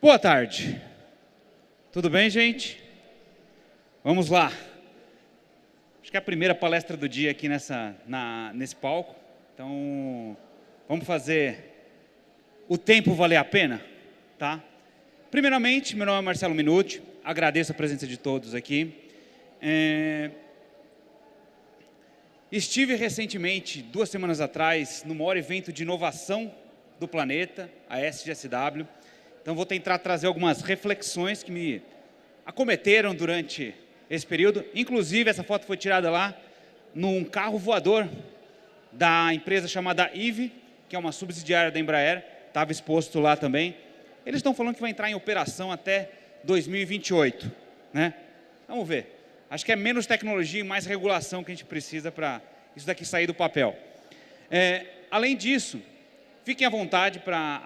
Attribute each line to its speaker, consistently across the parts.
Speaker 1: Boa tarde. Tudo bem, gente? Vamos lá. Acho que é a primeira palestra do dia aqui nesse palco. Então, vamos fazer o tempo valer a pena, tá? Primeiramente, meu nome é Marcelo Minuti. Agradeço a presença de todos aqui. Estive recentemente, 2 semanas atrás, no maior evento de inovação do planeta, a SGSW. Então, vou tentar trazer algumas reflexões que me acometeram durante esse período. Inclusive, essa foto foi tirada lá num carro voador da empresa chamada IVE, que é uma subsidiária da Embraer. Estava exposto lá também. Eles estão falando que vai entrar em operação até 2028, né? Vamos ver. Acho que é menos tecnologia e mais regulação que a gente precisa para isso daqui sair do papel. Além disso, fiquem à vontade para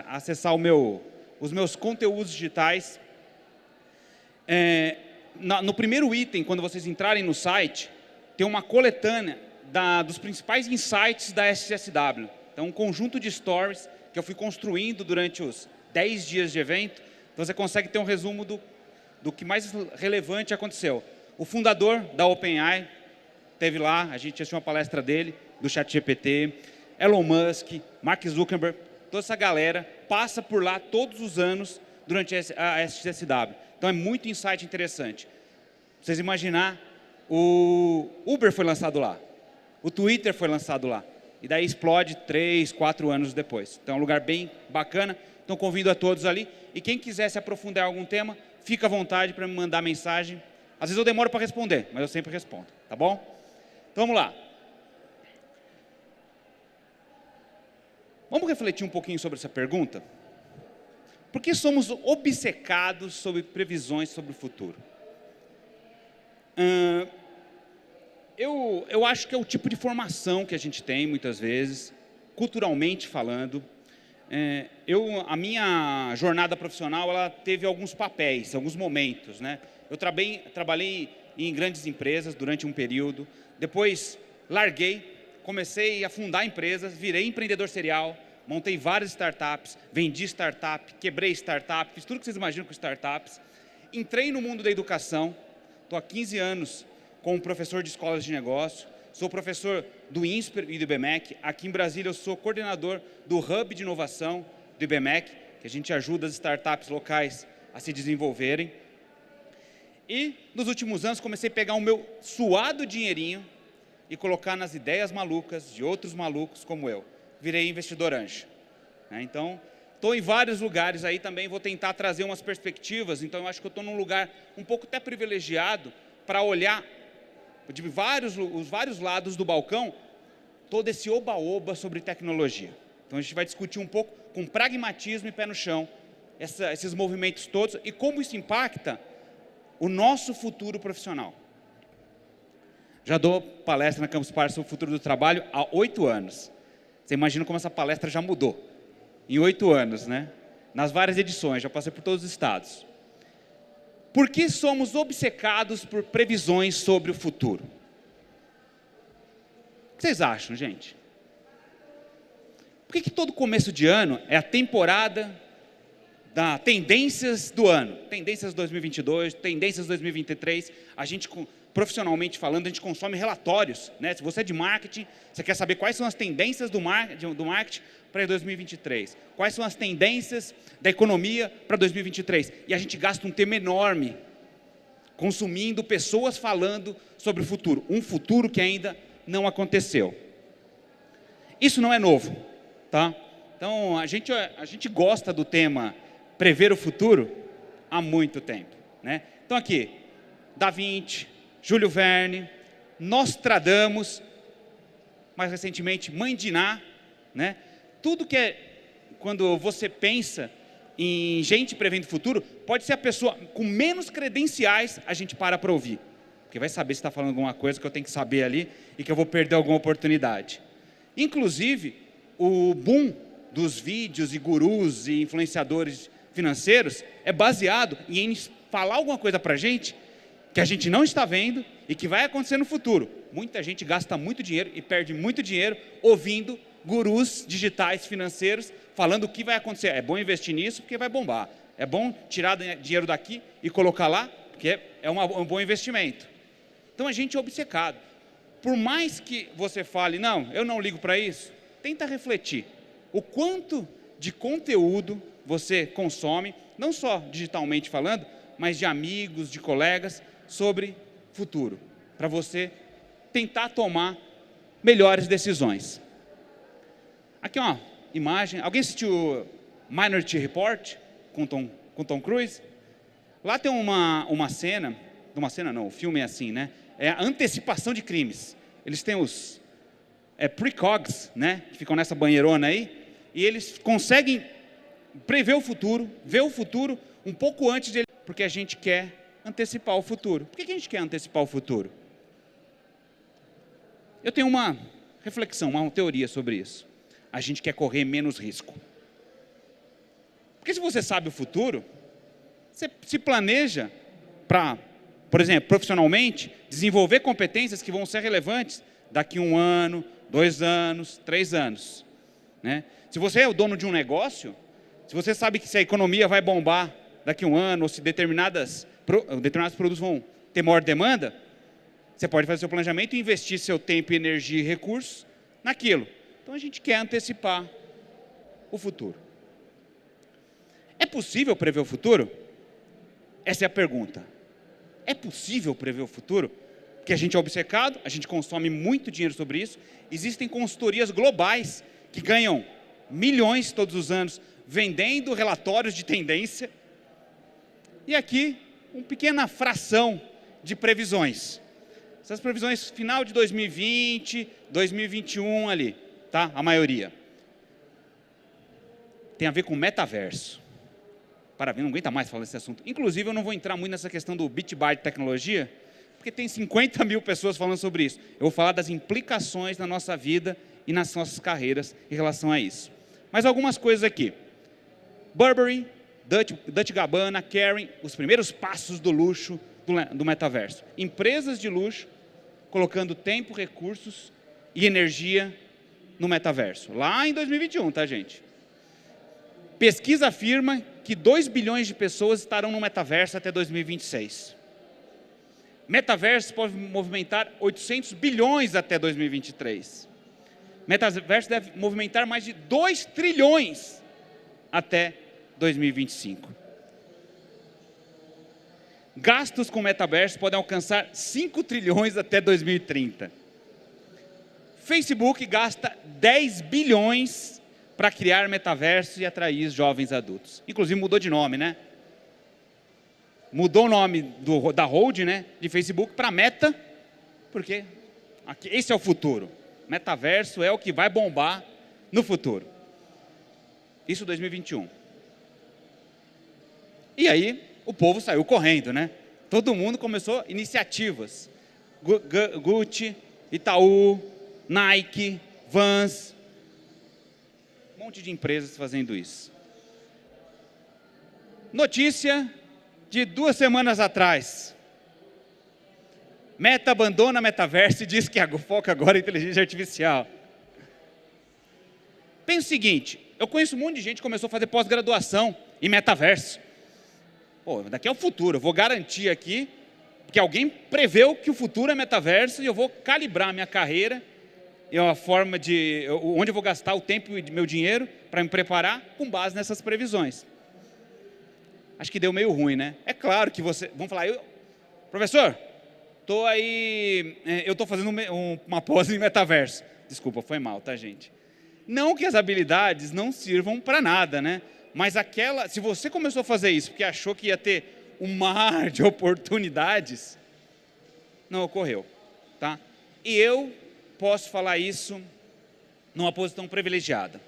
Speaker 1: acessar os meus conteúdos digitais. No primeiro item, quando vocês entrarem no site, tem uma coletânea dos principais insights da SGSW. Então, um conjunto de stories que eu fui construindo durante os 10 dias de evento. Então, você consegue ter um resumo do que mais relevante aconteceu. O fundador da OpenAI esteve lá, a gente assistiu uma palestra dele, do ChatGPT, Elon Musk, Mark Zuckerberg, toda essa galera passa por lá todos os anos durante a SGSW. Então, é muito insight interessante. Pra vocês imaginar, o Uber foi lançado lá, o Twitter foi lançado lá, e daí explode 3, 4 anos depois. Então, é um lugar bem bacana. Então, convido a todos ali. E quem quiser se aprofundar em algum tema, fica à vontade para me mandar mensagem. Às vezes eu demoro para responder, mas eu sempre respondo, tá bom? Então, vamos lá. Vamos refletir um pouquinho sobre essa pergunta? Por que somos obcecados sobre previsões sobre o futuro? Eu acho que é o tipo de formação que a gente tem, muitas vezes, culturalmente falando. A minha jornada profissional, ela teve alguns papéis, alguns momentos, né? Eu trabalhei em grandes empresas durante um período, depois larguei, comecei a fundar empresas, virei empreendedor serial, montei várias startups, vendi startup, quebrei startup, fiz tudo que vocês imaginam com startups. Entrei no mundo da educação, estou há 15 anos como professor de escolas de negócio, sou professor do INSPER e do IBMEC. Aqui em Brasília eu sou coordenador do Hub de Inovação do IBMEC, que a gente ajuda as startups locais a se desenvolverem. E nos últimos anos comecei a pegar o meu suado dinheirinho e colocar nas ideias malucas de outros malucos como eu. Virei investidor anjo. Então, estou em vários lugares aí também, vou tentar trazer umas perspectivas. Então, eu acho que eu estou num lugar um pouco até privilegiado para olhar de os vários lados do balcão todo esse oba-oba sobre tecnologia. Então, a gente vai discutir um pouco com pragmatismo e pé no chão esses movimentos todos e como isso impacta o nosso futuro profissional. Já dou palestra na Campus Party sobre o futuro do trabalho há 8 anos. Você imagina como essa palestra já mudou em 8 anos, né? Nas várias edições, já passei por todos os estados. Por que somos obcecados por previsões sobre o futuro? O que vocês acham, gente? Por que todo começo de ano é a temporada da tendências do ano? Tendências 2022, tendências 2023. A gente, profissionalmente falando, a gente consome relatórios, né? Se você é de marketing, você quer saber quais são as tendências do marketing para 2023. Quais são as tendências da economia para 2023. E a gente gasta um tempo enorme consumindo pessoas falando sobre o futuro. Um futuro que ainda não aconteceu. Isso não é novo, tá? Então, a gente gosta do tema prever o futuro há muito tempo, né? Então, aqui, Da Vinci, Júlio Verne, Nostradamus, mais recentemente, Mãe de Ná, né? Tudo que é, quando você pensa em gente prevendo o futuro, pode ser a pessoa com menos credenciais, a gente para ouvir. Porque vai saber se está falando alguma coisa que eu tenho que saber ali e que eu vou perder alguma oportunidade. Inclusive, o boom dos vídeos e gurus e influenciadores financeiros é baseado em falar alguma coisa para a gente que a gente não está vendo e que vai acontecer no futuro. Muita gente gasta muito dinheiro e perde muito dinheiro ouvindo gurus digitais financeiros falando o que vai acontecer. É bom investir nisso porque vai bombar. É bom tirar dinheiro daqui e colocar lá, porque é um bom investimento. Então a gente é obcecado. Por mais que você fale, não, eu não ligo para isso, tenta refletir. O quanto de conteúdo você consome, não só digitalmente falando, mas de amigos, de colegas, sobre futuro, para você tentar tomar melhores decisões. Aqui uma imagem, alguém assistiu Minority Report com Tom Cruise? Lá tem uma cena não, o filme é assim, né? É a antecipação de crimes. Eles têm os precogs, né? Que ficam nessa banheirona aí, e eles conseguem prever o futuro, ver o futuro um pouco antes dele, porque a gente quer antecipar o futuro. Por que a gente quer antecipar o futuro? Eu tenho uma reflexão, uma teoria sobre isso. A gente quer correr menos risco. Porque se você sabe o futuro, você se planeja para, por exemplo, profissionalmente, desenvolver competências que vão ser relevantes daqui a 1 ano, 2 anos, 3 anos. Né? Se você é o dono de um negócio, se você sabe que se a economia vai bombar daqui a 1 ano, ou se determinados produtos vão ter maior demanda, você pode fazer seu planejamento e investir seu tempo, energia e recursos naquilo. Então a gente quer antecipar o futuro. É possível prever o futuro? Essa é a pergunta. É possível prever o futuro? Porque a gente é obcecado, a gente consome muito dinheiro sobre isso. Existem consultorias globais que ganham milhões todos os anos vendendo relatórios de tendência. E aqui, uma pequena fração de previsões. Essas previsões final de 2020, 2021 ali, tá? A maioria. Tem a ver com metaverso. Não aguenta mais falar desse assunto. Inclusive, eu não vou entrar muito nessa questão do bit byte de tecnologia, porque tem 50 mil pessoas falando sobre isso. Eu vou falar das implicações na nossa vida e nas nossas carreiras em relação a isso. Mas algumas coisas aqui. Burberry, Dolce & Gabbana, Kering, os primeiros passos do luxo do metaverso. Empresas de luxo colocando tempo, recursos e energia no metaverso. Lá em 2021, tá, gente? Pesquisa afirma que 2 bilhões de pessoas estarão no metaverso até 2026. Metaverso pode movimentar 800 bilhões até 2023. Metaverso deve movimentar mais de 2 trilhões até 2025. Gastos com metaverso podem alcançar 5 trilhões até 2030. Facebook gasta 10 bilhões para criar metaverso e atrair jovens adultos. Inclusive mudou de nome, né? Mudou o nome da holding, né, de Facebook para Meta, porque esse é o futuro. Metaverso é o que vai bombar no futuro. Isso 2021. E aí, o povo saiu correndo, né? Todo mundo começou iniciativas. Gucci, Itaú, Nike, Vans. Um monte de empresas fazendo isso. Notícia de 2 semanas atrás. Meta abandona metaverso e diz que o foco agora é inteligência artificial. Pensa o seguinte, eu conheço um monte de gente que começou a fazer pós-graduação em metaverso. Pô, daqui é o futuro, eu vou garantir aqui que alguém preveu que o futuro é metaverso e eu vou calibrar minha carreira e a forma de onde eu vou gastar o tempo e meu dinheiro para me preparar com base nessas previsões. Acho que deu meio ruim, né? É claro que vamos falar, professor, eu estou fazendo uma pós em metaverso. Desculpa, foi mal, tá, gente? Não que as habilidades não sirvam para nada, né? Mas se você começou a fazer isso porque achou que ia ter um mar de oportunidades, não ocorreu, tá? E eu posso falar isso numa posição privilegiada.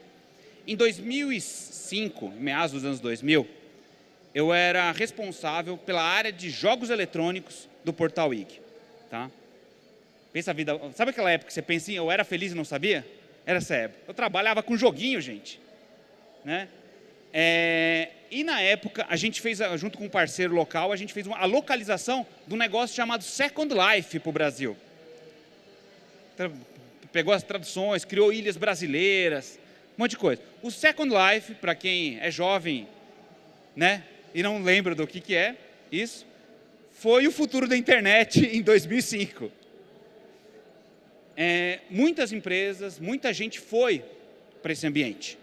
Speaker 1: Em 2005, meados dos anos 2000, eu era responsável pela área de jogos eletrônicos do Portal IG, tá? Pensa a vida, sabe aquela época que você pensa assim, eu era feliz e não sabia? Era essa época. Eu trabalhava com joguinho, gente, né? E na época, a gente fez, junto com um parceiro local, a gente fez a localização de um negócio chamado Second Life para o Brasil. Pegou as traduções, criou ilhas brasileiras, um monte de coisa. O Second Life, para quem é jovem, né, e não lembro do que é isso, foi o futuro da internet em 2005. Muitas empresas, muita gente foi para esse ambiente.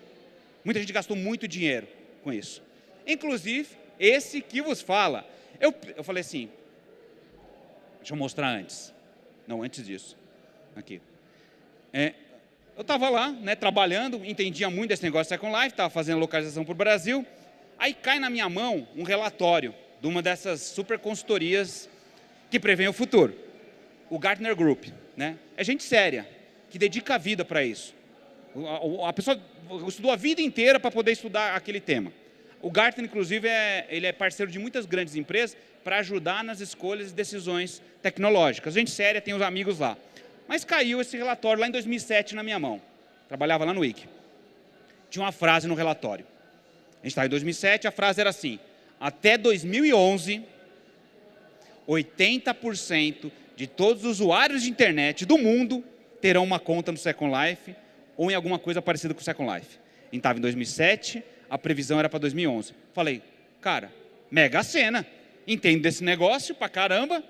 Speaker 1: Muita gente gastou muito dinheiro com isso. Inclusive, esse que vos fala. Eu falei assim, deixa eu mostrar antes. Não, antes disso. Aqui. Eu estava lá, né, trabalhando, entendia muito desse negócio de Second Life, estava fazendo localização para o Brasil. Aí cai na minha mão um relatório de uma dessas super consultorias que prevêem o futuro. O Gartner Group, né? É gente séria, que dedica a vida para isso. A pessoa estudou a vida inteira para poder estudar aquele tema. O Gartner, inclusive, ele é parceiro de muitas grandes empresas para ajudar nas escolhas e decisões tecnológicas. Gente séria, tem os amigos lá. Mas caiu esse relatório lá em 2007 na minha mão. Trabalhava lá no Wiki. Tinha uma frase no relatório. A gente estava em 2007, a frase era assim: até 2011, 80% de todos os usuários de internet do mundo terão uma conta no Second Life ou em alguma coisa parecida com o Second Life. A gente estava em 2007, a previsão era para 2011. Falei, cara, mega cena, entendo desse negócio pra caramba,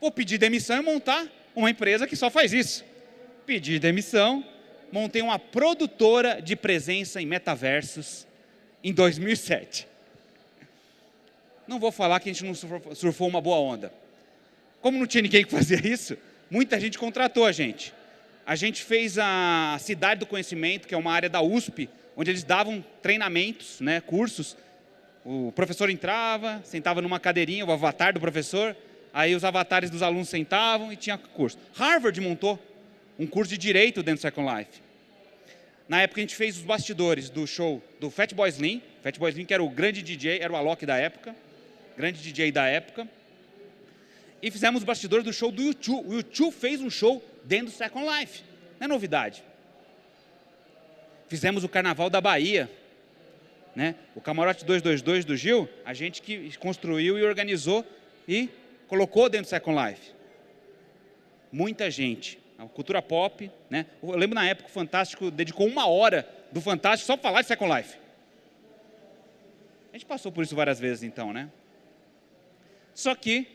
Speaker 1: vou pedir demissão e montar uma empresa que só faz isso. Pedi demissão, montei uma produtora de presença em metaversos em 2007. Não vou falar que a gente não surfou uma boa onda. Como não tinha ninguém que fazia isso, muita gente contratou a gente. A gente fez a Cidade do Conhecimento, que é uma área da USP, onde eles davam treinamentos, né, cursos. O professor entrava, sentava numa cadeirinha, o avatar do professor, aí os avatares dos alunos sentavam e tinha curso. Harvard montou um curso de Direito dentro do Second Life. Na época a gente fez os bastidores do show do Fatboy Slim. Fatboy Slim, que era o grande DJ, era o Alok da época, grande DJ da época. E fizemos os bastidores do show do U2. O U2 fez um show dentro do Second Life. Não é novidade. Fizemos o Carnaval da Bahia, né? O Camarote 222 do Gil, a gente que construiu e organizou e colocou dentro do Second Life. Muita gente. A cultura pop, né? Eu lembro na época o Fantástico dedicou 1 hora do Fantástico só para falar de Second Life. A gente passou por isso várias vezes então, né? Só que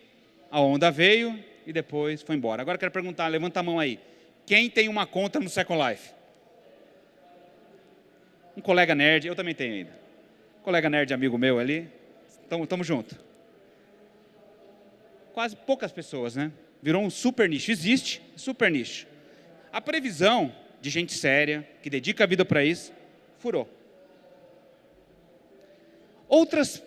Speaker 1: a onda veio e depois foi embora. Agora eu quero perguntar, levanta a mão aí. Quem tem uma conta no Second Life? Um colega nerd, eu também tenho ainda. Um colega nerd amigo meu ali. Tamo junto. Quase poucas pessoas, né? Virou um super nicho. Existe, super nicho. A previsão de gente séria, que dedica a vida para isso, furou. Outras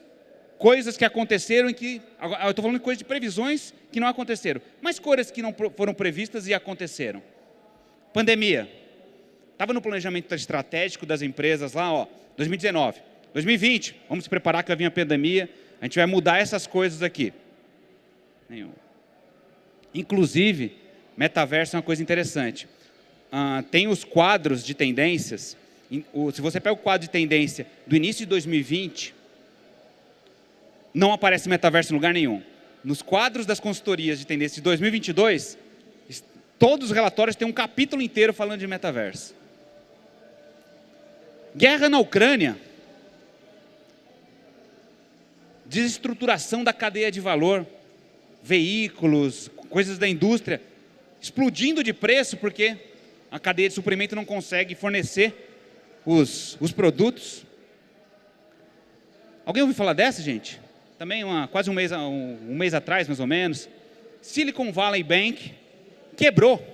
Speaker 1: coisas que aconteceram e que... Eu estou falando de coisas de previsões que não aconteceram. Mas coisas que não foram previstas e aconteceram. Pandemia. Estava no planejamento estratégico das empresas lá, ó, 2019. 2020, vamos se preparar que vai vir a pandemia, a gente vai mudar essas coisas aqui. Nenhum. Inclusive, metaverso é uma coisa interessante. Tem os quadros de tendências. Se você pega o quadro de tendência do início de 2020, não aparece metaverso em lugar nenhum. Nos quadros das consultorias de tendência de 2022, todos os relatórios têm um capítulo inteiro falando de metaverso. Guerra na Ucrânia. Desestruturação da cadeia de valor. Veículos, coisas da indústria, explodindo de preço porque a cadeia de suprimento não consegue fornecer os produtos. Alguém ouviu falar dessa, gente? Também quase um mês atrás, mais ou menos. Silicon Valley Bank quebrou.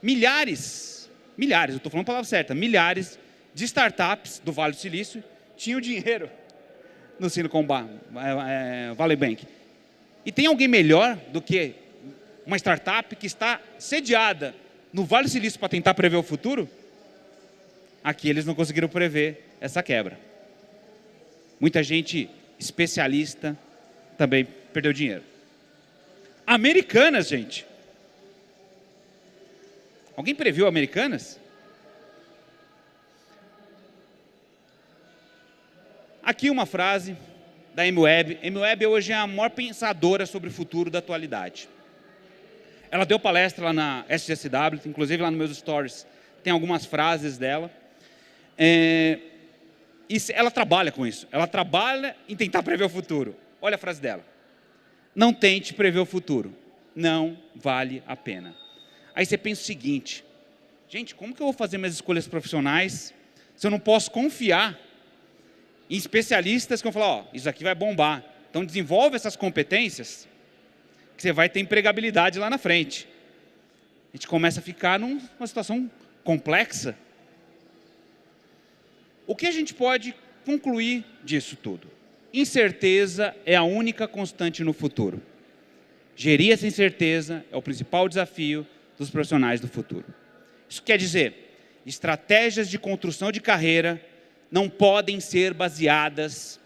Speaker 1: Milhares, eu estou falando a palavra certa, milhares de startups do Vale do Silício tinham dinheiro no Silicon Valley Bank. E tem alguém melhor do que uma startup que está sediada no Vale do Silício para tentar prever o futuro? Aqui eles não conseguiram prever essa quebra. Muita gente especialista também perdeu dinheiro. Americanas, gente. Alguém previu Americanas? Aqui uma frase da Amy Webb. Amy Webb hoje é a maior pensadora sobre o futuro da atualidade. Ela deu palestra lá na SGSW, inclusive lá nos meus stories tem algumas frases dela. ela trabalha com isso. Ela trabalha em tentar prever o futuro. Olha a frase dela. Não tente prever o futuro. Não vale a pena. Aí você pensa o seguinte, gente, como que eu vou fazer minhas escolhas profissionais se eu não posso confiar em especialistas que vão falar, ó, isso aqui vai bombar. Então desenvolve essas competências que você vai ter empregabilidade lá na frente. A gente começa a ficar numa situação complexa. O que a gente pode concluir disso tudo? Incerteza é a única constante no futuro. Gerir essa incerteza é o principal desafio dos profissionais do futuro. Isso quer dizer, estratégias de construção de carreira não podem ser baseadas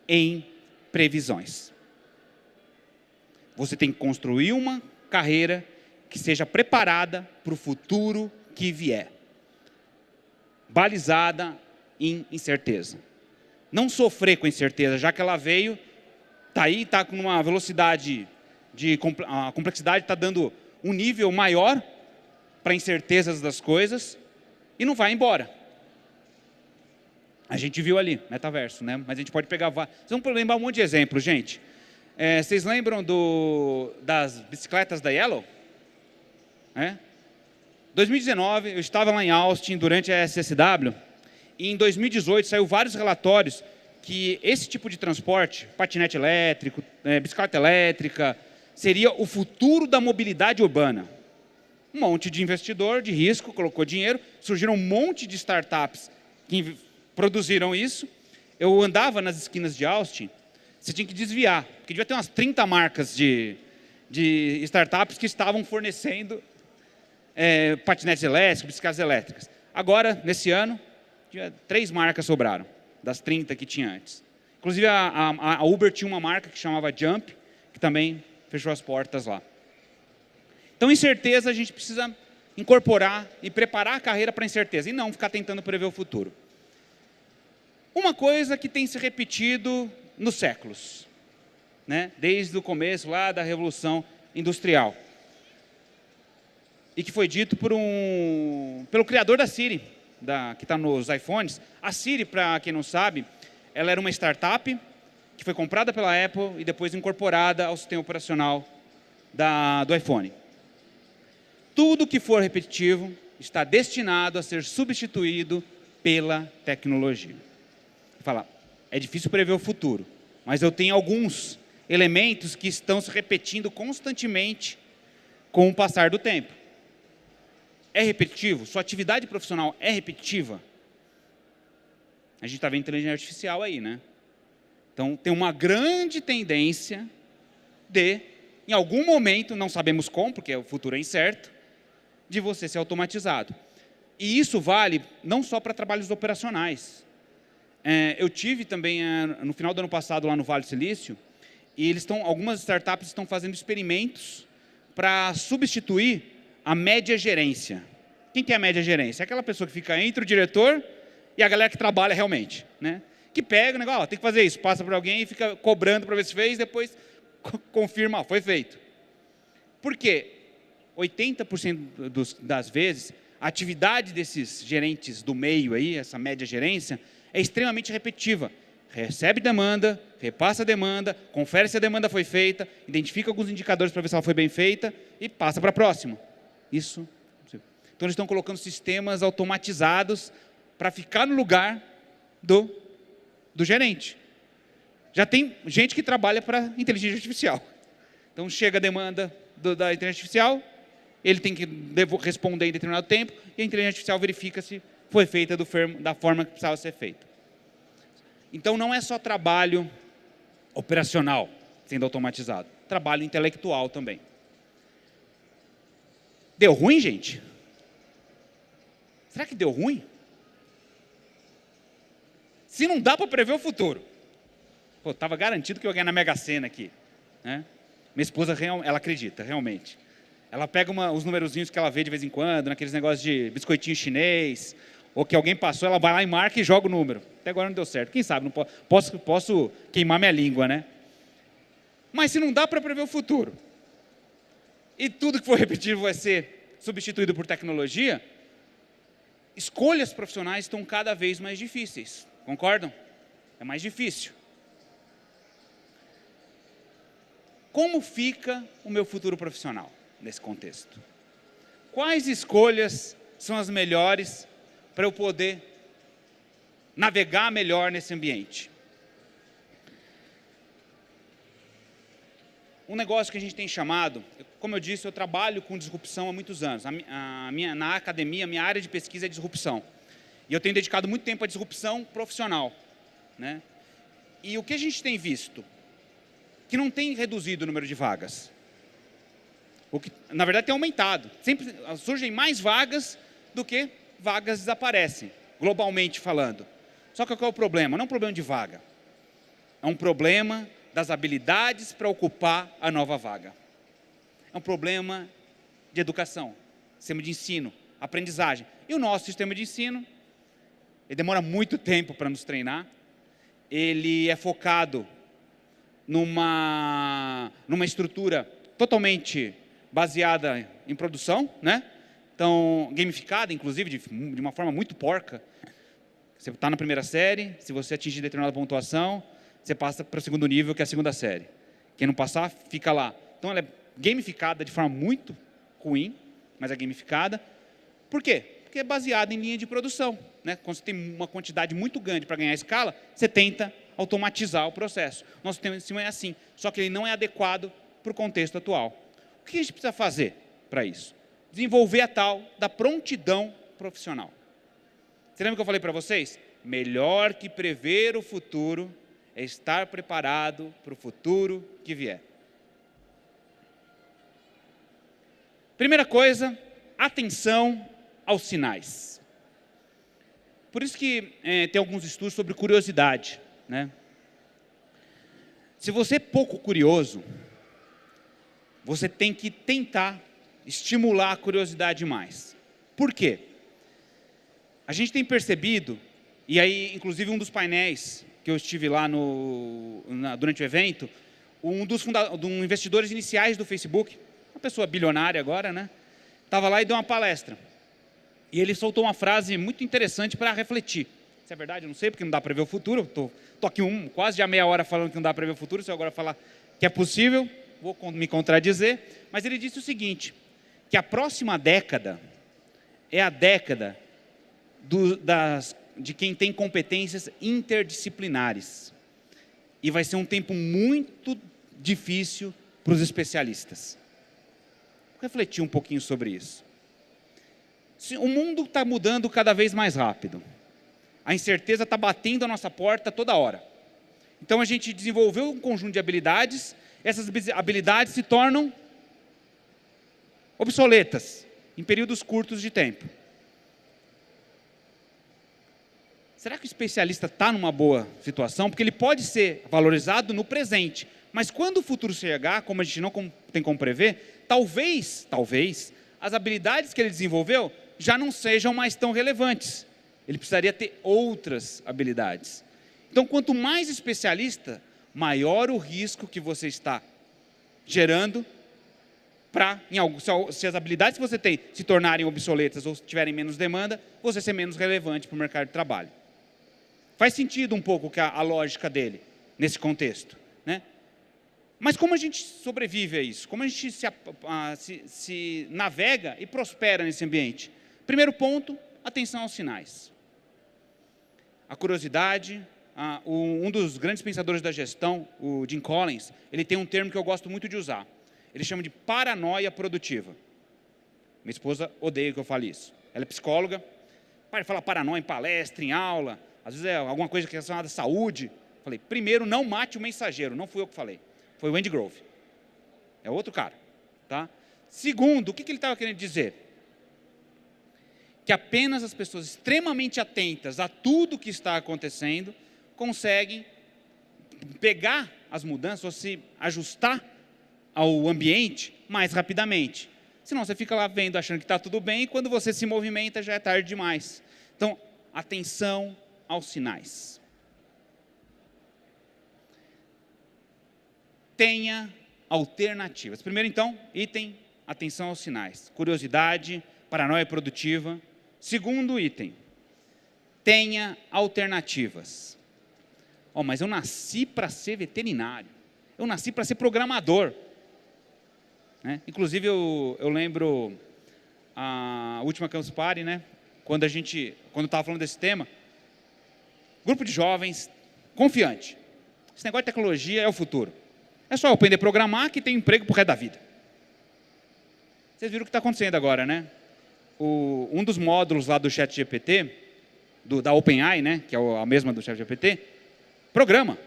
Speaker 1: em previsões. Você tem que construir uma carreira que seja preparada para o futuro que vier. Balizada em incerteza. Não sofrer com incerteza, já que ela veio, está aí, está com uma velocidade, a complexidade está dando um nível maior para incertezas das coisas e não vai embora. A gente viu ali, metaverso, né? Mas a gente pode pegar... Vocês vão lembrar um monte de exemplos, gente. Vocês lembram das bicicletas da Yellow? 2019, eu estava lá em Austin durante a SSW e em 2018 saiu vários relatórios que esse tipo de transporte, patinete elétrico, bicicleta elétrica, seria o futuro da mobilidade urbana. Um monte de investidor de risco colocou dinheiro, surgiram um monte de startups que produziram isso. Eu andava nas esquinas de Austin, você tinha que desviar, porque devia ter umas 30 marcas de startups que estavam fornecendo patinetes elétricos, bicicletas elétricas. Agora, nesse ano, 3 marcas sobraram, das 30 que tinha antes. Inclusive, a Uber tinha uma marca que chamava Jump, que também fechou as portas lá. Então, incerteza, a gente precisa incorporar e preparar a carreira para a incerteza, e não ficar tentando prever o futuro. Uma coisa que tem se repetido nos séculos, né? Desde o começo lá da Revolução Industrial, e que foi dito pelo criador da Siri, que está nos iPhones. A Siri, para quem não sabe, ela era uma startup que foi comprada pela Apple e depois incorporada ao sistema operacional do iPhone. Tudo que for repetitivo está destinado a ser substituído pela tecnologia. Fala, é difícil prever o futuro, mas eu tenho alguns elementos que estão se repetindo constantemente com o passar do tempo. É repetitivo? Sua atividade profissional é repetitiva? A gente está vendo inteligência artificial aí, né? Então, tem uma grande tendência de, em algum momento, não sabemos como, porque o futuro é incerto, de você ser automatizado. E isso vale não só para trabalhos operacionais. Eu tive também, no final do ano passado, lá no Vale do Silício, e algumas startups estão fazendo experimentos para substituir a média gerência. Quem que é a média gerência? É aquela pessoa que fica entre o diretor e a galera que trabalha realmente, né? Que pega o negócio, tem que fazer isso, passa para alguém e fica cobrando para ver se fez, depois confirma, foi feito. Por quê? 80% das vezes, a atividade desses gerentes do meio aí, essa média gerência, é extremamente repetitiva. Recebe demanda, repassa a demanda, confere se a demanda foi feita, identifica alguns indicadores para ver se ela foi bem feita e passa para a próxima. Isso. Então, eles estão colocando sistemas automatizados para ficar no lugar do gerente. Já tem gente que trabalha para inteligência artificial. Então, chega a demanda da inteligência artificial, ele tem que responder em determinado tempo, e a inteligência artificial verifica se foi feita da forma que precisava ser feita. Então, não é só trabalho operacional sendo automatizado, trabalho intelectual também. Deu ruim, gente? Será que deu ruim? Se não dá para prever o futuro. Pô, estava garantido que eu ia ganhar na Mega Sena aqui, né? Minha esposa, ela acredita, realmente. Ela pega os numerozinhos que ela vê de vez em quando, naqueles negócios de biscoitinho chinês, ou que alguém passou, ela vai lá e marca e joga o número. Até agora não deu certo. Quem sabe, não posso queimar minha língua, né? Mas se não dá para prever o futuro, e tudo que for repetitivo vai ser substituído por tecnologia, escolhas profissionais estão cada vez mais difíceis. Concordam? é mais difícil. Como fica o meu futuro profissional nesse contexto? Quais escolhas são as melhores para eu poder navegar melhor nesse ambiente? Um negócio que a gente tem chamado, como eu disse, eu trabalho com disrupção há muitos anos. Na academia, a minha área de pesquisa é disrupção. E eu tenho dedicado muito tempo à disrupção profissional, né? E o que a gente tem visto? Que não tem reduzido o número de vagas. O que, na verdade, tem aumentado. Sempre surgem mais vagas do que vagas desaparecem, globalmente falando. Só que qual é o problema? Não é um problema de vaga. É um problema das habilidades para ocupar a nova vaga. É um problema de educação, sistema de ensino, aprendizagem. E o nosso sistema de ensino, ele demora muito tempo para nos treinar. Ele é focado numa estrutura totalmente baseada em produção, né? Então, gamificada, inclusive, de uma forma muito porca. Você está na primeira série, se você atingir determinada pontuação, você passa para o segundo nível, que é a segunda série. Quem não passar, fica lá. Então, ela é gamificada de forma muito ruim, mas é gamificada. Por quê? Porque é baseada em linha de produção, né? Quando você tem uma quantidade muito grande para ganhar escala, você tenta automatizar o processo. Nosso sistema é assim, só que ele não é adequado para o contexto atual. O que a gente precisa fazer para isso? Desenvolver a tal da prontidão profissional. Você lembra que eu falei para vocês? Melhor que prever o futuro é estar preparado para o futuro que vier. Primeira coisa, atenção aos sinais. Por isso que tem alguns estudos sobre curiosidade, né? Se você é pouco curioso, você tem que tentar estimular a curiosidade mais. Por quê? A gente tem percebido, e aí inclusive um dos painéis que eu estive lá durante o evento, um dos investidores iniciais do Facebook, uma pessoa bilionária agora, né? Estava lá e deu uma palestra. E ele soltou uma frase muito interessante para refletir. Se é verdade, eu não sei, porque não dá para ver o futuro. Estou aqui quase já meia hora falando que não dá para ver o futuro. Se eu agora falar que é possível, vou me contradizer. Mas ele disse o seguinte, que a próxima década é a década de quem tem competências interdisciplinares. E vai ser um tempo muito difícil para os especialistas. Vou refletir um pouquinho sobre isso. O mundo está mudando cada vez mais rápido. A incerteza está batendo a nossa porta toda hora. Então a gente desenvolveu um conjunto de habilidades, essas habilidades se tornam obsoletas em períodos curtos de tempo. Será que o especialista está numa boa situação? Porque ele pode ser valorizado no presente, mas quando o futuro chegar, como a gente não tem como prever, talvez as habilidades que ele desenvolveu já não sejam mais tão relevantes. Ele precisaria ter outras habilidades. Então, quanto mais especialista, maior o risco que você está gerando para, se as habilidades que você tem se tornarem obsoletas ou tiverem menos demanda, você ser menos relevante para o mercado de trabalho. Faz sentido um pouco a lógica dele, nesse contexto, né? Mas como a gente sobrevive a isso? Como a gente se navega e prospera nesse ambiente? Primeiro ponto, atenção aos sinais. A curiosidade, um dos grandes pensadores da gestão, o Jim Collins, ele tem um termo que eu gosto muito de usar. Ele chama de paranoia produtiva. Minha esposa odeia que eu fale isso. Ela é psicóloga, para de falar paranoia em palestra, em aula, às vezes é alguma coisa relacionada à saúde. Falei, primeiro, não mate o mensageiro, não fui eu que falei, foi o Andy Grove. É outro cara, tá? Segundo, o que ele estava querendo dizer? Que apenas as pessoas extremamente atentas a tudo que está acontecendo conseguem pegar as mudanças ou se ajustar ao ambiente mais rapidamente. Senão você fica lá vendo, achando que está tudo bem, e quando você se movimenta já é tarde demais. Então, atenção aos sinais. Tenha alternativas. Primeiro, então, item, atenção aos sinais. Curiosidade, paranoia produtiva. Segundo item, tenha alternativas. Oh, mas eu nasci para ser veterinário. Eu nasci para ser programador. Né? Inclusive, eu lembro a última Campus Party, né? Quando estava falando desse tema, grupo de jovens, confiante. Esse negócio de tecnologia é o futuro. É só eu aprender a programar que tem emprego pro resto da vida. Vocês viram o que está acontecendo agora, né? Um dos módulos lá do ChatGPT, da OpenAI, né? Que é a mesma do ChatGPT, programa.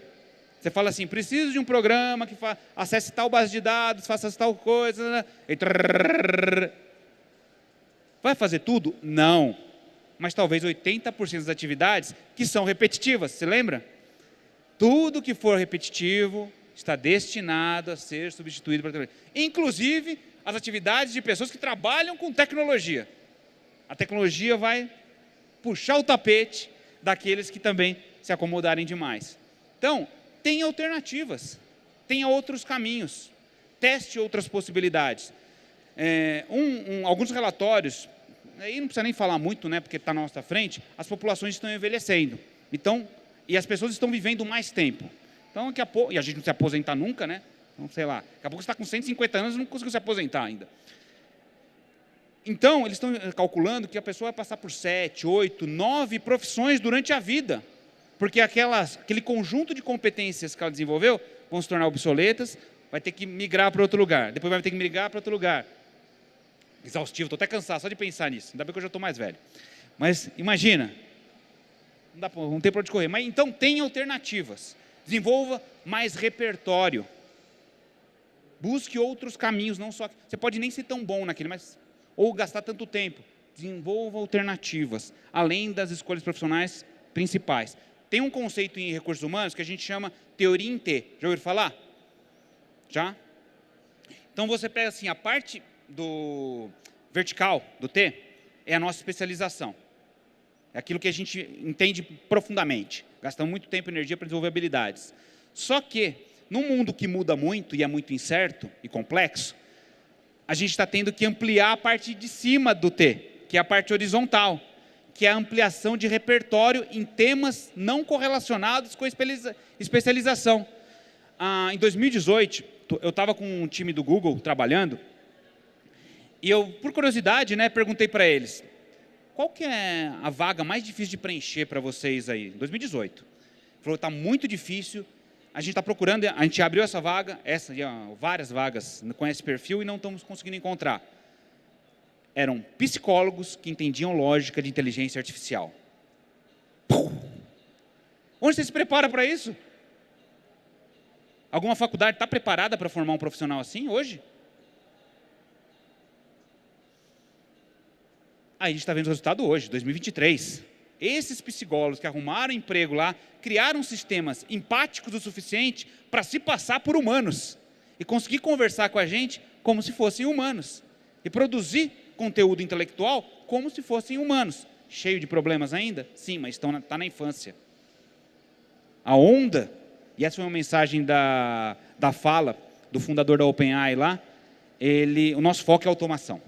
Speaker 1: Você fala assim, preciso de um programa que acesse tal base de dados, faça tal coisa. E vai fazer tudo? Não. Mas talvez 80% das atividades que são repetitivas, você lembra? Tudo que for repetitivo está destinado a ser substituído por tecnologia. Inclusive, as atividades de pessoas que trabalham com tecnologia. A tecnologia vai puxar o tapete daqueles que também se acomodarem demais. Então, tenha alternativas, tenha outros caminhos, teste outras possibilidades. Alguns relatórios, aí não precisa nem falar muito, né, porque está na nossa frente, as populações estão envelhecendo. Então, e as pessoas estão vivendo mais tempo. Então, daqui a pouco, e a gente não se aposentar nunca, né? Então, sei lá, daqui a pouco você está com 150 anos e não conseguiu se aposentar ainda. Então, eles estão calculando que a pessoa vai passar por 7, 8, 9 profissões durante a vida. Porque aquele conjunto de competências que ela desenvolveu vão se tornar obsoletas, vai ter que migrar para outro lugar, depois vai ter que migrar para outro lugar. Exaustivo, estou até cansado só de pensar nisso, ainda bem que eu já estou mais velho. Mas imagina, não tem para onde correr. Mas então tem alternativas, desenvolva mais repertório, busque outros caminhos, não só, você pode nem ser tão bom naquele, mas, ou gastar tanto tempo, desenvolva alternativas, além das escolhas profissionais principais. Tem um conceito em recursos humanos que a gente chama teoria em T. Já ouviram falar? Já? Então você pega assim, a parte do vertical do T é a nossa especialização. É aquilo que a gente entende profundamente. Gastamos muito tempo e energia para desenvolver habilidades. Só que, num mundo que muda muito e é muito incerto e complexo, a gente está tendo que ampliar a parte de cima do T, que é a parte horizontal, que é a ampliação de repertório em temas não correlacionados com especialização. Em 2018, eu estava com um time do Google trabalhando, e eu, por curiosidade, né, perguntei para eles, qual que é a vaga mais difícil de preencher para vocês aí? Em 2018. Ele falou, está muito difícil, a gente está procurando, a gente abriu essa vaga, várias vagas com esse perfil e não estamos conseguindo encontrar. Eram psicólogos que entendiam lógica de inteligência artificial. Onde você se prepara para isso? Alguma faculdade está preparada para formar um profissional assim hoje? Aí a gente está vendo o resultado hoje, 2023. Esses psicólogos que arrumaram emprego lá, criaram sistemas empáticos o suficiente para se passar por humanos e conseguir conversar com a gente como se fossem humanos e produzir conteúdo intelectual como se fossem humanos. Cheio de problemas ainda? Sim, mas está na infância. A onda, e essa foi uma mensagem da fala do fundador da OpenAI lá, o nosso foco é a automação.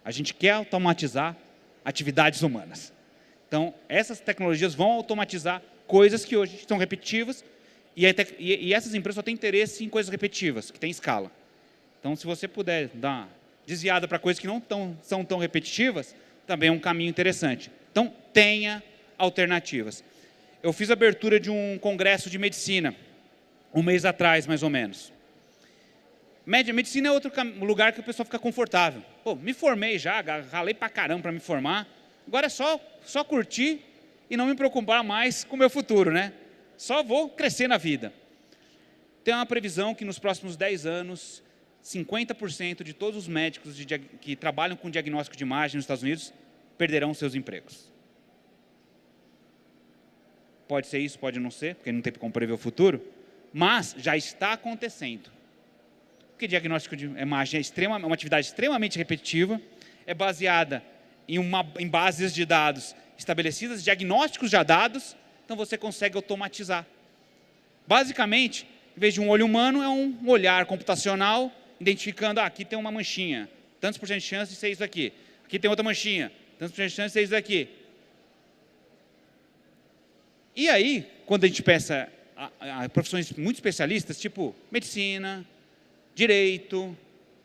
Speaker 1: A gente quer automatizar atividades humanas. Então, essas tecnologias vão automatizar coisas que hoje são repetitivas, e essas empresas só têm interesse em coisas repetitivas, que têm escala. Então, se você puder dar uma desviada para coisas que não são tão repetitivas, também é um caminho interessante. Então, tenha alternativas. Eu fiz a abertura de um congresso de medicina, um mês atrás, mais ou menos. Medicina é outro lugar que o pessoal fica confortável. Pô, me formei já, ralei pra caramba para me formar, agora é só curtir e não me preocupar mais com o meu futuro, né? Só vou crescer na vida. Tem uma previsão que nos próximos 10 anos, 50% de todos os médicos que trabalham com diagnóstico de imagem nos Estados Unidos perderão seus empregos. Pode ser isso, pode não ser, porque não tem como prever o futuro, mas já está acontecendo. Porque diagnóstico de imagem é uma atividade extremamente repetitiva, é baseada em bases de dados estabelecidas, diagnósticos já dados, então você consegue automatizar. Basicamente, em vez de um olho humano, é um olhar computacional, identificando, aqui tem uma manchinha, tantos por cento de chance de ser isso aqui. Aqui tem outra manchinha, tantos por cento de chance de ser isso aqui. E aí, quando a gente pensa a profissões muito especialistas, tipo medicina, direito,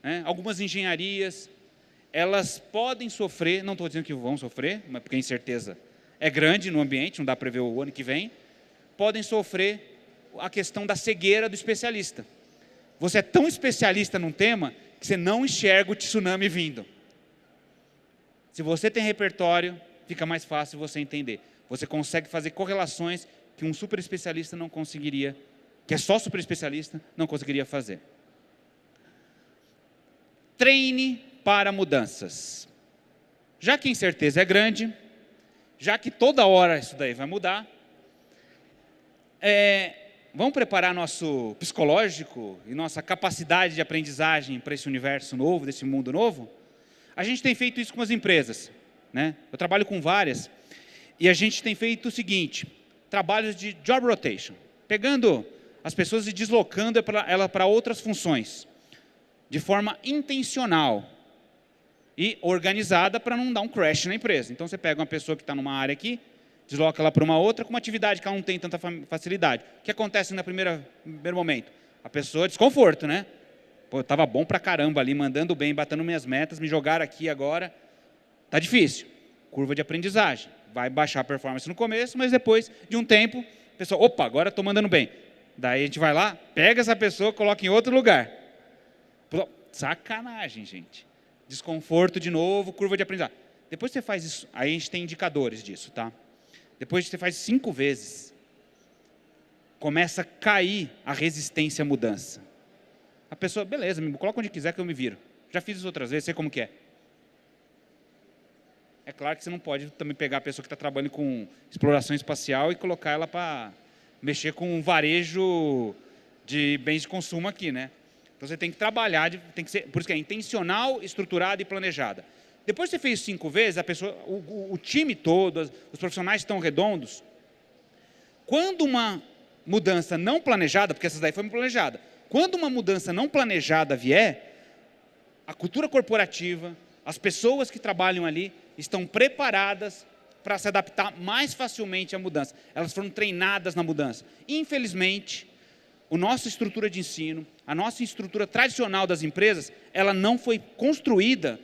Speaker 1: né, algumas engenharias, elas podem sofrer, não estou dizendo que vão sofrer, mas porque a incerteza é grande no ambiente, não dá para ver o ano que vem, podem sofrer a questão da cegueira do especialista. Você é tão especialista num tema que você não enxerga o tsunami vindo. Se você tem repertório, fica mais fácil você entender. Você consegue fazer correlações que um super especialista não conseguiria, que é só super especialista, não conseguiria fazer. Treine para mudanças. Já que a incerteza é grande, já que toda hora isso daí vai mudar, vamos preparar nosso psicológico e nossa capacidade de aprendizagem para esse universo novo, desse mundo novo? A gente tem feito isso com as empresas, né? Eu trabalho com várias, e a gente tem feito o seguinte, trabalhos de job rotation, pegando as pessoas e deslocando ela para outras funções, de forma intencional e organizada para não dar um crash na empresa. Então, você pega uma pessoa que está numa área aqui, desloca ela para uma outra, com uma atividade que ela não tem tanta facilidade. O que acontece no primeiro momento? A pessoa, desconforto, né? Pô, eu estava bom pra caramba ali, mandando bem, batendo minhas metas, me jogaram aqui agora. Está difícil. Curva de aprendizagem. Vai baixar a performance no começo, mas depois de um tempo, a pessoa, opa, agora estou mandando bem. Daí a gente vai lá, pega essa pessoa, coloca em outro lugar. Sacanagem, gente. Desconforto de novo, curva de aprendizagem. Depois você faz isso, aí a gente tem indicadores disso, tá? Depois você faz 5 vezes, começa a cair a resistência à mudança. A pessoa, beleza, me coloca onde quiser que eu me viro. Já fiz isso outras vezes, sei como que é. É claro que você não pode também pegar a pessoa que está trabalhando com exploração espacial e colocar ela para mexer com um varejo de bens de consumo aqui, né? Então você tem que trabalhar, tem que ser, por isso que é intencional, estruturada e planejada. Depois que você fez 5 vezes, a pessoa, o time todo, os profissionais estão redondos. Quando uma mudança não planejada, porque essa daí foi planejada, quando uma mudança não planejada vier, a cultura corporativa, as pessoas que trabalham ali, estão preparadas para se adaptar mais facilmente à mudança. Elas foram treinadas na mudança. Infelizmente, a nossa estrutura de ensino, a nossa estrutura tradicional das empresas, ela não foi construída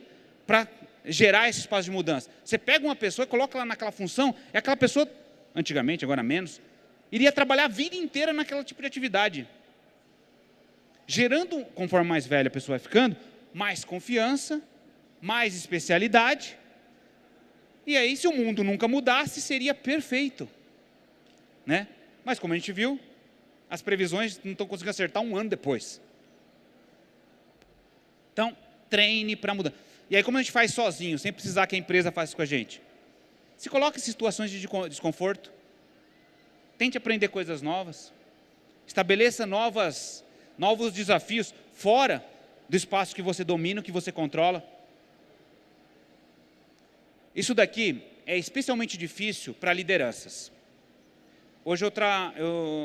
Speaker 1: para gerar esse espaço de mudança. Você pega uma pessoa e coloca ela naquela função, e aquela pessoa, antigamente, agora menos, iria trabalhar a vida inteira naquele tipo de atividade. Gerando, conforme mais velha a pessoa vai ficando, mais confiança, mais especialidade. E aí, se o mundo nunca mudasse, seria perfeito, né? Mas como a gente viu, as previsões não estão conseguindo acertar 1 ano depois. Então, treine para mudar. E aí, como a gente faz sozinho, sem precisar que a empresa faça isso com a gente? Se coloque em situações de desconforto, tente aprender coisas novas, estabeleça novos desafios fora do espaço que você domina, que você controla. Isso daqui é especialmente difícil para lideranças. Hoje,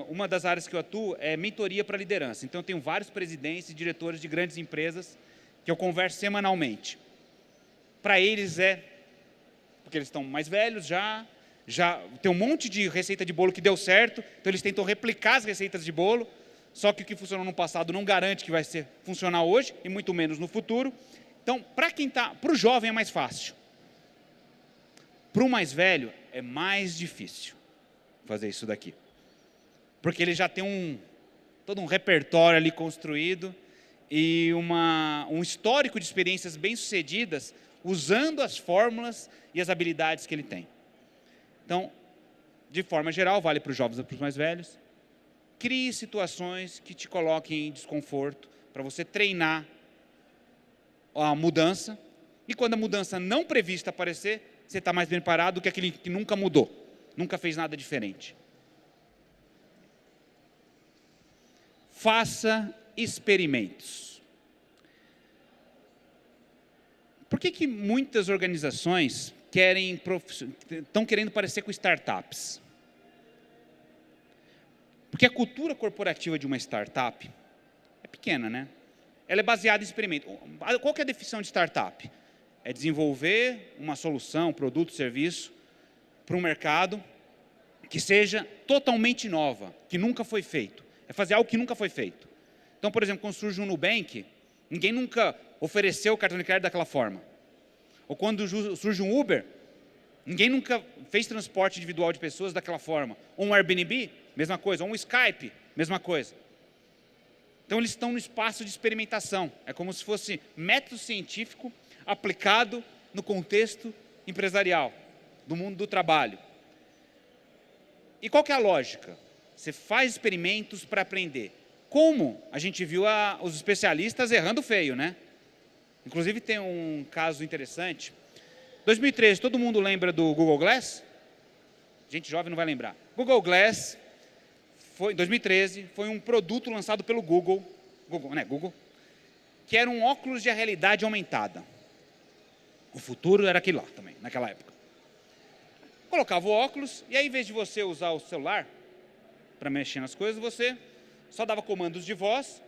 Speaker 1: uma das áreas que eu atuo é mentoria para liderança. Então, eu tenho vários presidentes e diretores de grandes empresas que eu converso semanalmente. Para eles porque eles estão mais velhos já tem um monte de receita de bolo que deu certo, então eles tentam replicar as receitas de bolo, só que o que funcionou no passado não garante que vai funcionar hoje, e muito menos no futuro. Então, para o jovem é mais fácil. Para o mais velho é mais difícil fazer isso daqui. Porque ele já tem todo um repertório ali construído e um histórico de experiências bem-sucedidas usando as fórmulas e as habilidades que ele tem. Então, de forma geral, vale para os jovens e para os mais velhos. Crie situações que te coloquem em desconforto para você treinar a mudança. E quando a mudança não prevista aparecer, você está mais bem preparado do que aquele que nunca mudou, nunca fez nada diferente. Faça experimentos. Por que muitas organizações estão querendo parecer com startups? Porque a cultura corporativa de uma startup é pequena, né? Ela é baseada em experimento. Qual que é a definição de startup? É desenvolver uma solução, produto, serviço para um mercado que seja totalmente nova, que nunca foi feito. É fazer algo que nunca foi feito. Então, por exemplo, quando surge um Nubank, ninguém nunca ofereceu o cartão de crédito daquela forma. Ou quando surge um Uber, ninguém nunca fez transporte individual de pessoas daquela forma. Ou um Airbnb, mesma coisa. Ou um Skype, mesma coisa. Então, eles estão no espaço de experimentação. É como se fosse método científico aplicado no contexto empresarial, do mundo do trabalho. E qual que é a lógica? Você faz experimentos para aprender. Como a gente viu os especialistas errando feio, né? Inclusive tem um caso interessante. 2013, todo mundo lembra do Google Glass? Gente jovem não vai lembrar. Google Glass, em 2013, foi um produto lançado pelo Google, que era um óculos de realidade aumentada. O futuro era aquele lá também, naquela época. Colocava o óculos, e aí, em vez de você usar o celular para mexer nas coisas, você só dava comandos de voz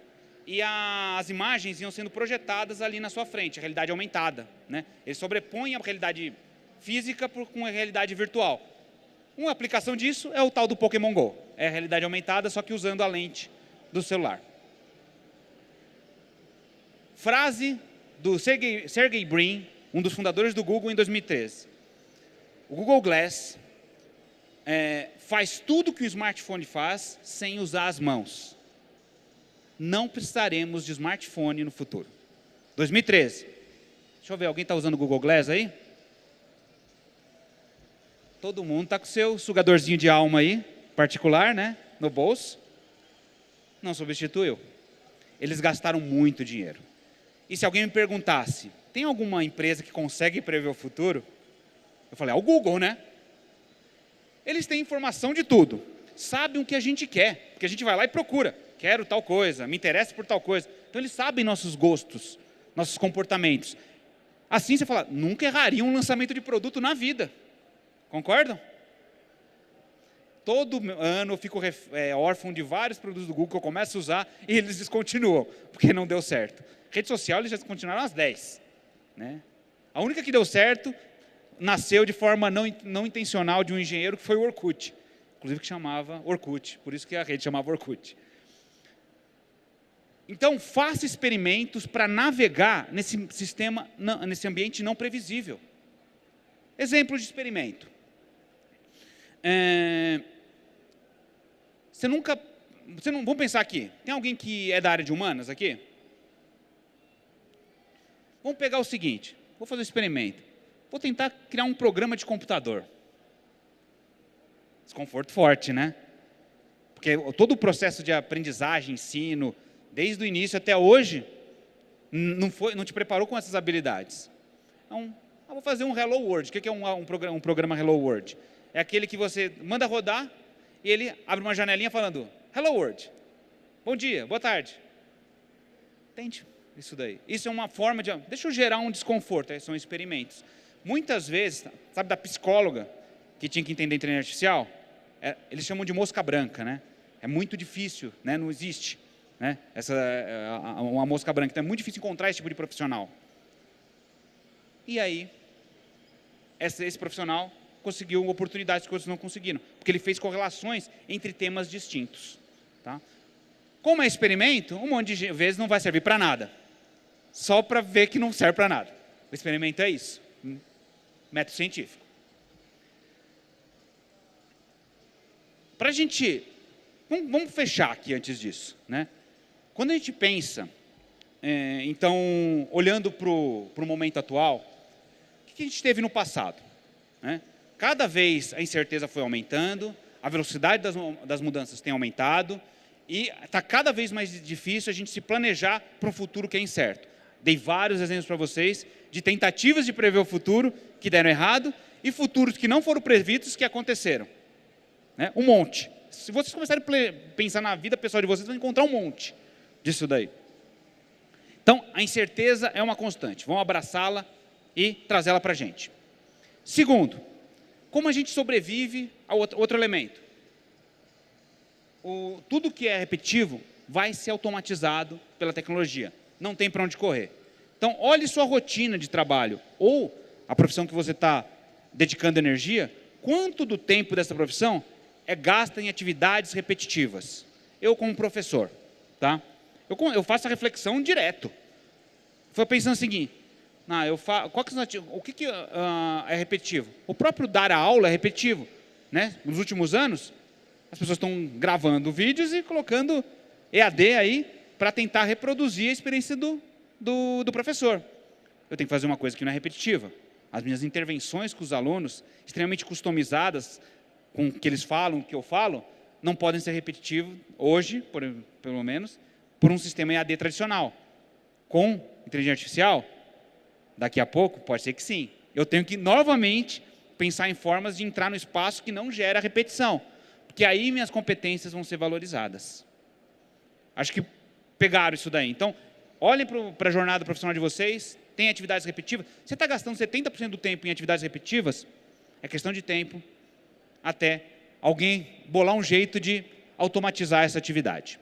Speaker 1: e as imagens iam sendo projetadas ali na sua frente, a realidade aumentada, né? Ele sobrepõe a realidade física com a realidade virtual. Uma aplicação disso é o tal do Pokémon Go. É a realidade aumentada, só que usando a lente do celular. Frase do Sergey Brin, um dos fundadores do Google, em 2013. O Google Glass faz tudo que o smartphone faz sem usar as mãos. Não precisaremos de smartphone no futuro. 2013. Deixa eu ver, alguém está usando o Google Glass aí? Todo mundo está com o seu sugadorzinho de alma aí, particular, né? No bolso. Não substituiu. Eles gastaram muito dinheiro. E se alguém me perguntasse, tem alguma empresa que consegue prever o futuro? Eu falei, o Google, né? Eles têm informação de tudo. Sabem o que a gente quer, porque a gente vai lá e procura. Quero tal coisa, me interessa por tal coisa. Então, eles sabem nossos gostos, nossos comportamentos. Assim, você fala, nunca erraria um lançamento de produto na vida. Concordam? Todo ano eu fico órfão de vários produtos do Google que eu começo a usar e eles descontinuam, porque não deu certo. Rede social, eles já descontinuaram às 10. Né? A única que deu certo nasceu de forma não intencional de um engenheiro, que foi o Orkut. Inclusive que chamava Orkut, por isso que a rede chamava Orkut. Então, faça experimentos para navegar nesse sistema, nesse ambiente não previsível. Exemplo de experimento. Vamos pensar aqui. Tem alguém que é da área de humanas aqui? Vamos pegar o seguinte. Vou fazer um experimento. Vou tentar criar um programa de computador. Desconforto forte, né? Porque todo o processo de aprendizagem, ensino, desde o início até hoje, não te preparou com essas habilidades. Então, vou fazer um Hello World. O que é um programa Hello World? É aquele que você manda rodar e ele abre uma janelinha falando, Hello World, bom dia, boa tarde. Entende? Isso daí. Isso é uma forma de, deixa eu gerar um desconforto, são experimentos. Muitas vezes, sabe da psicóloga que tinha que entender inteligência artificial? Eles chamam de mosca branca, né? É muito difícil, né? Não existe, né? Uma mosca branca, então é muito difícil encontrar esse tipo de profissional. E aí, esse profissional conseguiu oportunidades que outros não conseguiram, porque ele fez correlações entre temas distintos. Tá? Como é experimento, um monte de vezes não vai servir para nada. Só para ver que não serve para nada. O experimento é isso. Método científico. Para a gente... Vamos fechar aqui antes disso. Né? Quando a gente pensa, então, olhando para o momento atual, o que a gente teve no passado? Né? Cada vez a incerteza foi aumentando, a velocidade das mudanças tem aumentado e está cada vez mais difícil a gente se planejar para um futuro que é incerto. Dei vários exemplos para vocês de tentativas de prever o futuro que deram errado e futuros que não foram previstos que aconteceram. Né? Um monte. Se vocês começarem a pensar na vida pessoal de vocês, vão encontrar um monte disso daí. Então, a incerteza é uma constante. Vamos abraçá-la e trazê-la para a gente. Segundo, como a gente sobrevive a outro elemento? Tudo que é repetitivo vai ser automatizado pela tecnologia. Não tem para onde correr. Então, olhe sua rotina de trabalho ou a profissão que você está dedicando energia, quanto do tempo dessa profissão é gasta em atividades repetitivas. Eu, como professor, tá? Eu faço a reflexão direto. Foi pensando o seguinte, o que é repetitivo? O próprio dar a aula é repetitivo. Né? Nos últimos anos, as pessoas estão gravando vídeos e colocando EAD aí para tentar reproduzir a experiência do professor. Eu tenho que fazer uma coisa que não é repetitiva. As minhas intervenções com os alunos, extremamente customizadas, com o que eles falam, o que eu falo, não podem ser repetitivos hoje, pelo menos, por um sistema EAD tradicional. Com inteligência artificial, daqui a pouco, pode ser que sim. Eu tenho que, novamente, pensar em formas de entrar no espaço que não gera repetição, porque aí minhas competências vão ser valorizadas. Acho que pegaram isso daí. Então, olhem para a jornada profissional de vocês, tem atividades repetitivas. Você está gastando 70% do tempo em atividades repetitivas, é questão de tempo até alguém bolar um jeito de automatizar essa atividade.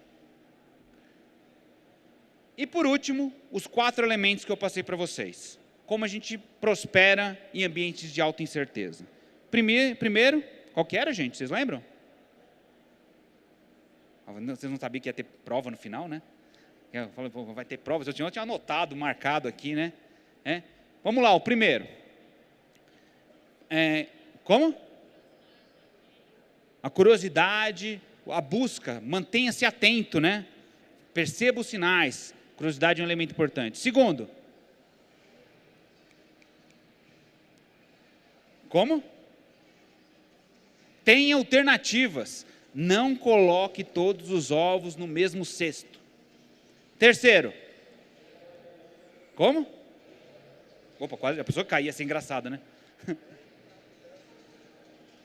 Speaker 1: E por último, os 4 elementos que eu passei para vocês. Como a gente prospera em ambientes de alta incerteza. Primeiro, qual que era, gente? Vocês lembram? Vocês não sabiam que ia ter prova no final, né? Eu falei, vai ter provas. Eu tinha anotado, marcado aqui, né? Vamos lá, o primeiro. Como? A curiosidade, a busca, mantenha-se atento, né? Perceba os sinais. Curiosidade é um elemento importante. Segundo. Como? Tenha alternativas. Não coloque todos os ovos no mesmo cesto. Terceiro. Como? Opa, quase a pessoa caía, ia ser engraçado, né?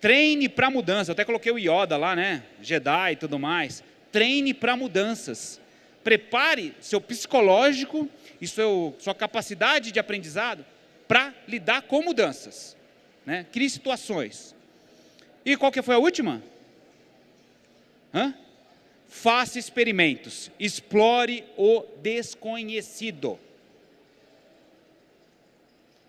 Speaker 1: Treine para mudança. Eu até coloquei o Yoda lá, né? Jedi e tudo mais. Treine para mudanças. Prepare seu psicológico e sua capacidade de aprendizado para lidar com mudanças. Né? Crie situações. E qual que foi a última? Faça experimentos. Explore o desconhecido.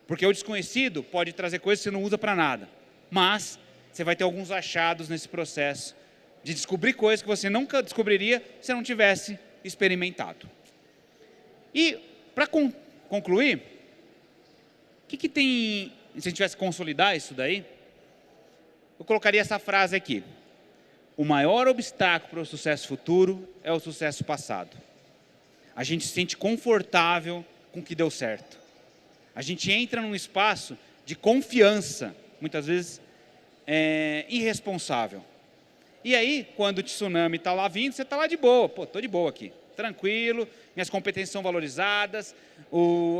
Speaker 1: Porque o desconhecido pode trazer coisas que você não usa para nada. Mas você vai ter alguns achados nesse processo de descobrir coisas que você nunca descobriria se não tivesse experimentado. E, para concluir, o que tem, se a gente tivesse que consolidar isso daí, eu colocaria essa frase aqui. O maior obstáculo para o sucesso futuro é o sucesso passado. A gente se sente confortável com o que deu certo. A gente entra num espaço de confiança, muitas vezes irresponsável. E aí, quando o tsunami está lá vindo, você está lá de boa. Pô, estou de boa aqui, tranquilo, minhas competências são valorizadas,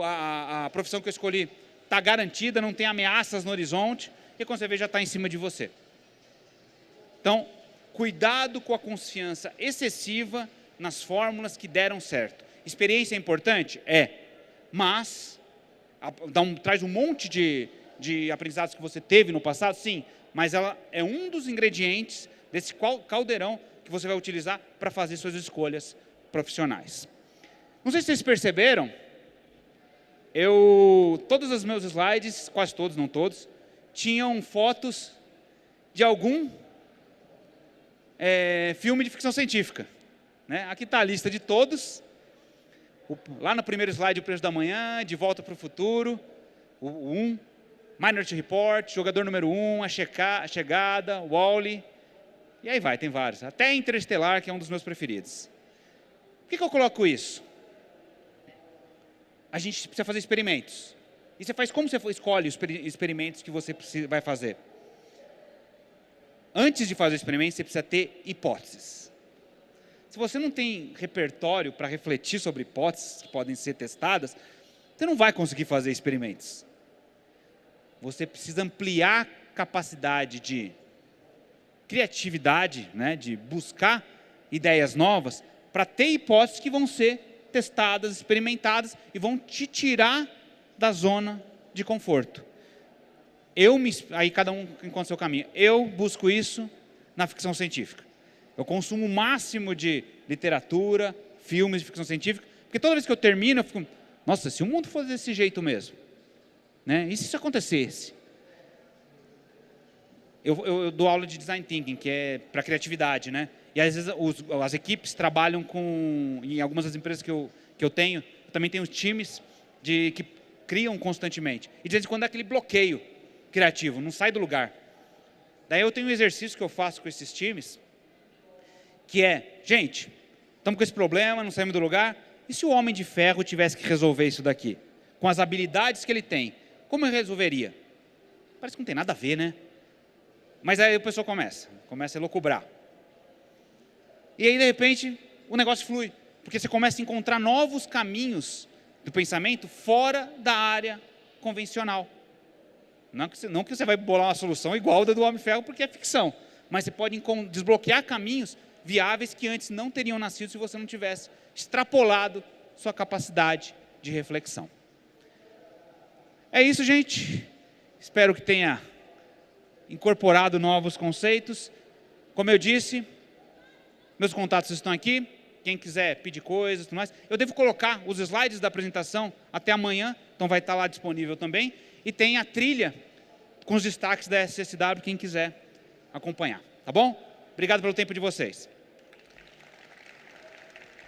Speaker 1: a profissão que eu escolhi está garantida, não tem ameaças no horizonte, e quando você vê, já está em cima de você. Então, cuidado com a confiança excessiva nas fórmulas que deram certo. Experiência é importante? É, mas traz um monte de aprendizados que você teve no passado, sim, mas ela é um dos ingredientes desse caldeirão que você vai utilizar para fazer suas escolhas profissionais. Não sei se vocês perceberam, todos os meus slides, quase todos, não todos, tinham fotos de algum filme de ficção científica. Né? Aqui está a lista de todos. Lá no primeiro slide, O Preço da Manhã, De Volta para o Futuro, o 1, Minority Report, Jogador Número 1, A Chegada, Wall-E, e aí vai, tem vários. Até Interestelar, que é um dos meus preferidos. Por que eu coloco isso? A gente precisa fazer experimentos. E você faz como você escolhe os experimentos que você vai fazer? Antes de fazer o experimento, você precisa ter hipóteses. Se você não tem repertório para refletir sobre hipóteses que podem ser testadas, você não vai conseguir fazer experimentos. Você precisa ampliar a capacidade de criatividade, né, de buscar ideias novas, para ter hipóteses que vão ser testadas, experimentadas e vão te tirar da zona de conforto. Aí cada um encontra o seu caminho. Eu busco isso na ficção científica. Eu consumo o máximo de literatura, filmes de ficção científica, porque toda vez que eu termino, eu fico, nossa, se o mundo fosse desse jeito mesmo, né? E se isso acontecesse? Eu dou aula de Design Thinking, que é para criatividade, né? E às vezes as equipes trabalham com, em algumas das empresas que eu tenho, também tenho times que criam constantemente. E de vez em quando é aquele bloqueio criativo, não sai do lugar. Daí eu tenho um exercício que eu faço com esses times, que é, gente, estamos com esse problema, não saímos do lugar, e se o Homem de Ferro tivesse que resolver isso daqui? Com as habilidades que ele tem, como ele resolveria? Parece que não tem nada a ver, né? Mas aí o pessoal começa a elocubrar. E aí, de repente, o negócio flui, porque você começa a encontrar novos caminhos do pensamento fora da área convencional. Não que você vai bolar uma solução igual da do Homem-Ferro, porque é ficção, mas você pode desbloquear caminhos viáveis que antes não teriam nascido se você não tivesse extrapolado sua capacidade de reflexão. É isso, gente. Espero que tenha incorporado novos conceitos. Como eu disse, meus contatos estão aqui. Quem quiser pedir coisas, tudo mais. Eu devo colocar os slides da apresentação até amanhã, então vai estar lá disponível também. E tem a trilha com os destaques da SSW, quem quiser acompanhar. Tá bom? Obrigado pelo tempo de vocês.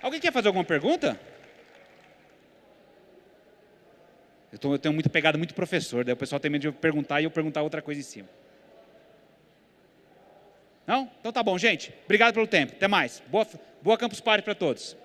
Speaker 1: Alguém quer fazer alguma pergunta? Eu tenho muito pegada, muito professor, daí o pessoal tem medo de eu perguntar e eu perguntar outra coisa em cima. Não? Então tá bom, gente. Obrigado pelo tempo. Até mais. Boa Campus Party para todos.